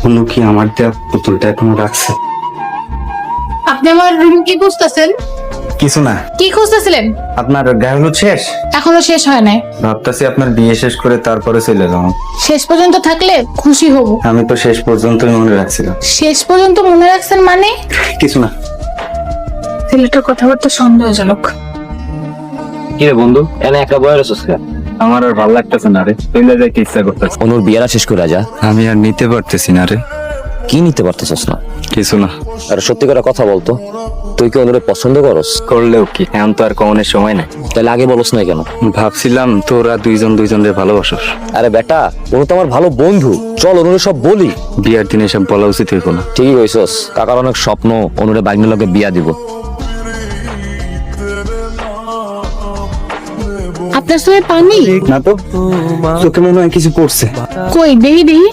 অনু কি আমার দেয়া পুতুলটা এখনো রাখছে? আপনি আমার রুম কি খুঁজতেছেন? কিছু না। কি খুঁজতেছিলেন? আপনার গায়ে হলুদ শেষ? এখনো শেষ হয় নাই। ভাবতেছি আপনার বিয়ে শেষ করে তারপরে চলে যাবো। শেষ পর্যন্ত থাকলে খুশি হব। আমি তো শেষ পর্যন্তই মনে রাখছিলাম। শেষ পর্যন্ত মনে রাখছেন মানে? কিছু না। ছেলেটার কথাবার্তা সন্দেহজনক। কি রে বন্ধু, এনে একা বয়ে রয়েছিস কেন? আমার আর ভালো লাগতেছে না রে, চলে যাইতে ইচ্ছা করতেছে। অনুর বিয়েটা শেষ করে যা। আমি আর নিতে পারতেছি না রে। কি নিতে পারতেছিস না? কিছু না। আর সত্যি করে কথা বলতো, তুই কি অনুরে পছন্দ করস? করলেও কি, এখন তো আর কমনের সময় নাই। তাহলে আগে বলস না কেন? ভাবছিলাম তোরা দুইজনের ভালোবাসস। আরে বেটা, অনু তো আমার ভালো বন্ধু, চল অনুরে সব বলি। বিয়ার দিনে সব বলা উচিত হইব না। ঠিকই কইছস, কাকার অনেক স্বপ্ন অনুরে বাইকের লগে বিয়া দিব। আপনার সঙ্গে পানি? না তো, চোখে মনে হয় কিছু পড়ছে। কই দেহি দেহি।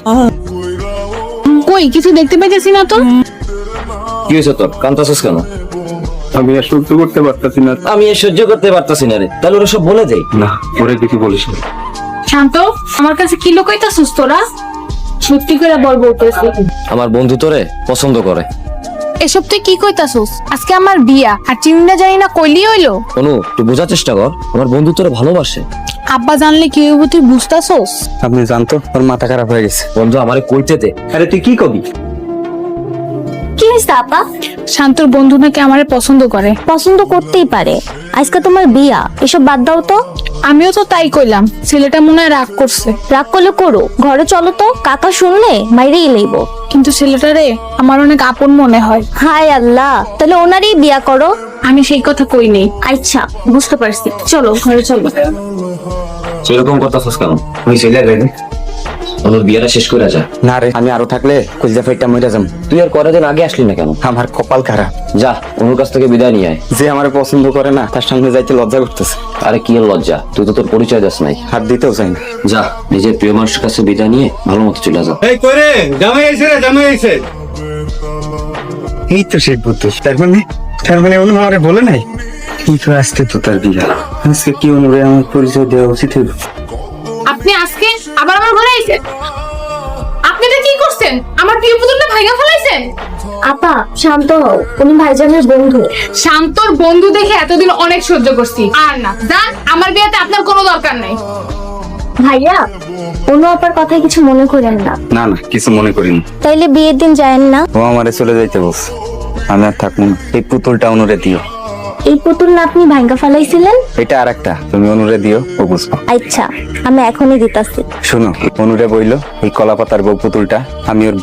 কই কিছু দেখতে পাইতেছি না তো। কি হয়েছে তোর, কান্তাছিস কেন? আমি আর সহ্য করতে পারতেছি না। আমি এ সহ্য করতে পারতাছি না রে, তাহলে ওরা সব বলে দেই। না, ওরে কিছু বলিস না। শান্ত, আমার কাছে কি লুকাইতাছিস তোরা? সত্যি করে বলতেছি। আমার বন্ধু তোরে পছন্দ করে। এসব তুই কি কইতাছিস? আজকে আমার বিয়া আর চিন্তা জানি না কইলি হইলো। অনু, তুই বোঝার চেষ্টা কর, আমার বন্ধু তোরে ভালোবাসে। আব্বা জানলে কি হইব তুই বুঝতাছস? আপনি জানতো ওর মাথা খারাপ হয়ে গেছে। বন্ধু আমারে কইতে দে। আরে তুই কি কবি? কি হয়েছে আপা? শান্তর বন্ধু নাকি আমারে পছন্দ করে। পছন্দ করতেই পারে, আজকে তোমার বিয়া, এসব বাদ দাও তো। আমিও তো তাই কইলাম, ছেলেটা মনে হয় রাগ করছে। রাগ করলে করো, ঘরে চলো তো, কাকা শুনলে মাইরেই লইব। কিন্তু ছেলেটারে আমার অনেক আপন মনে হয়। হায় আল্লাহ, তাহলে ওনারই বিয়া করো। আমি সেই কথা কই নেই। আচ্ছা, বুঝতে পারছি, চলো ঘরে চলো। সেরকম করতেছিস কেন? তুই চলে গেলি, অনুর বিয়েটা শেষ করে যা। না রে, আমি আরো থাকলে কলজা ফাইটটা মরে যাম। তুই আর কয়টা দিন আগে আসলি না কেন? আমার কপাল খারাপ। যা, অনুর কাছ থেকে বিদায় নিয়ে আয়। যে আমার পছন্দ করে না তার সামনে যাইতে লজ্জা করতেছে। আরে কি এর লজ্জা, তুই তো তোর পরিচয় দাস নাই। হাত দিতেও চাই না। যা, নিজের প্রিয় মানুষের কাছে বিদায় নিয়ে ভালো মতো চলে যা। এই করে জামাই আইছে রে, জামাই আইছে। এই তো সেই বুদ্ধ। তার মানে অনু আমারে বলে নাই। কি তো আসতে তো তার বিয়া। আজকে কি অনুরে আমার পরিচয় দেওয়া উচিত হইব। আপনি আজকে আবার আমার ঘরে আইছেন? আপনি এটা কি করছেন? আমার প্রিয় পুতুলটা ভাইগা ফেলাইছেন। আপা শান্ত হও, উনি ভাইজানের বন্ধু। শান্তর বন্ধু দেখে এতদিন অনেক সহ্য করছি, আর না জান, আমার বিয়েতে আপনার কোনো দরকার নাই। ভাইয়া, অন্য আপার কথায় কিছু মনে করেন না। না না, কিছু মনে করিনি। তাইলে বিয়ের দিন যায়েন না। ও আমারে চলে যাইতে বলছে। আমি আর থাকবো না। এই পুতুলটা অনুরে দিও। এই পুতুল না আপনি ভাঙ্গা ফেলাইছিলেন? এটা আর একটা, তুমি অনুরে দিও, ও বুঝবো। আচ্ছা, আমি এখনই দিতাছি। শোনো, অনুরে বইলো এই কলা পাতার বউ পুতুলটা আমি ওর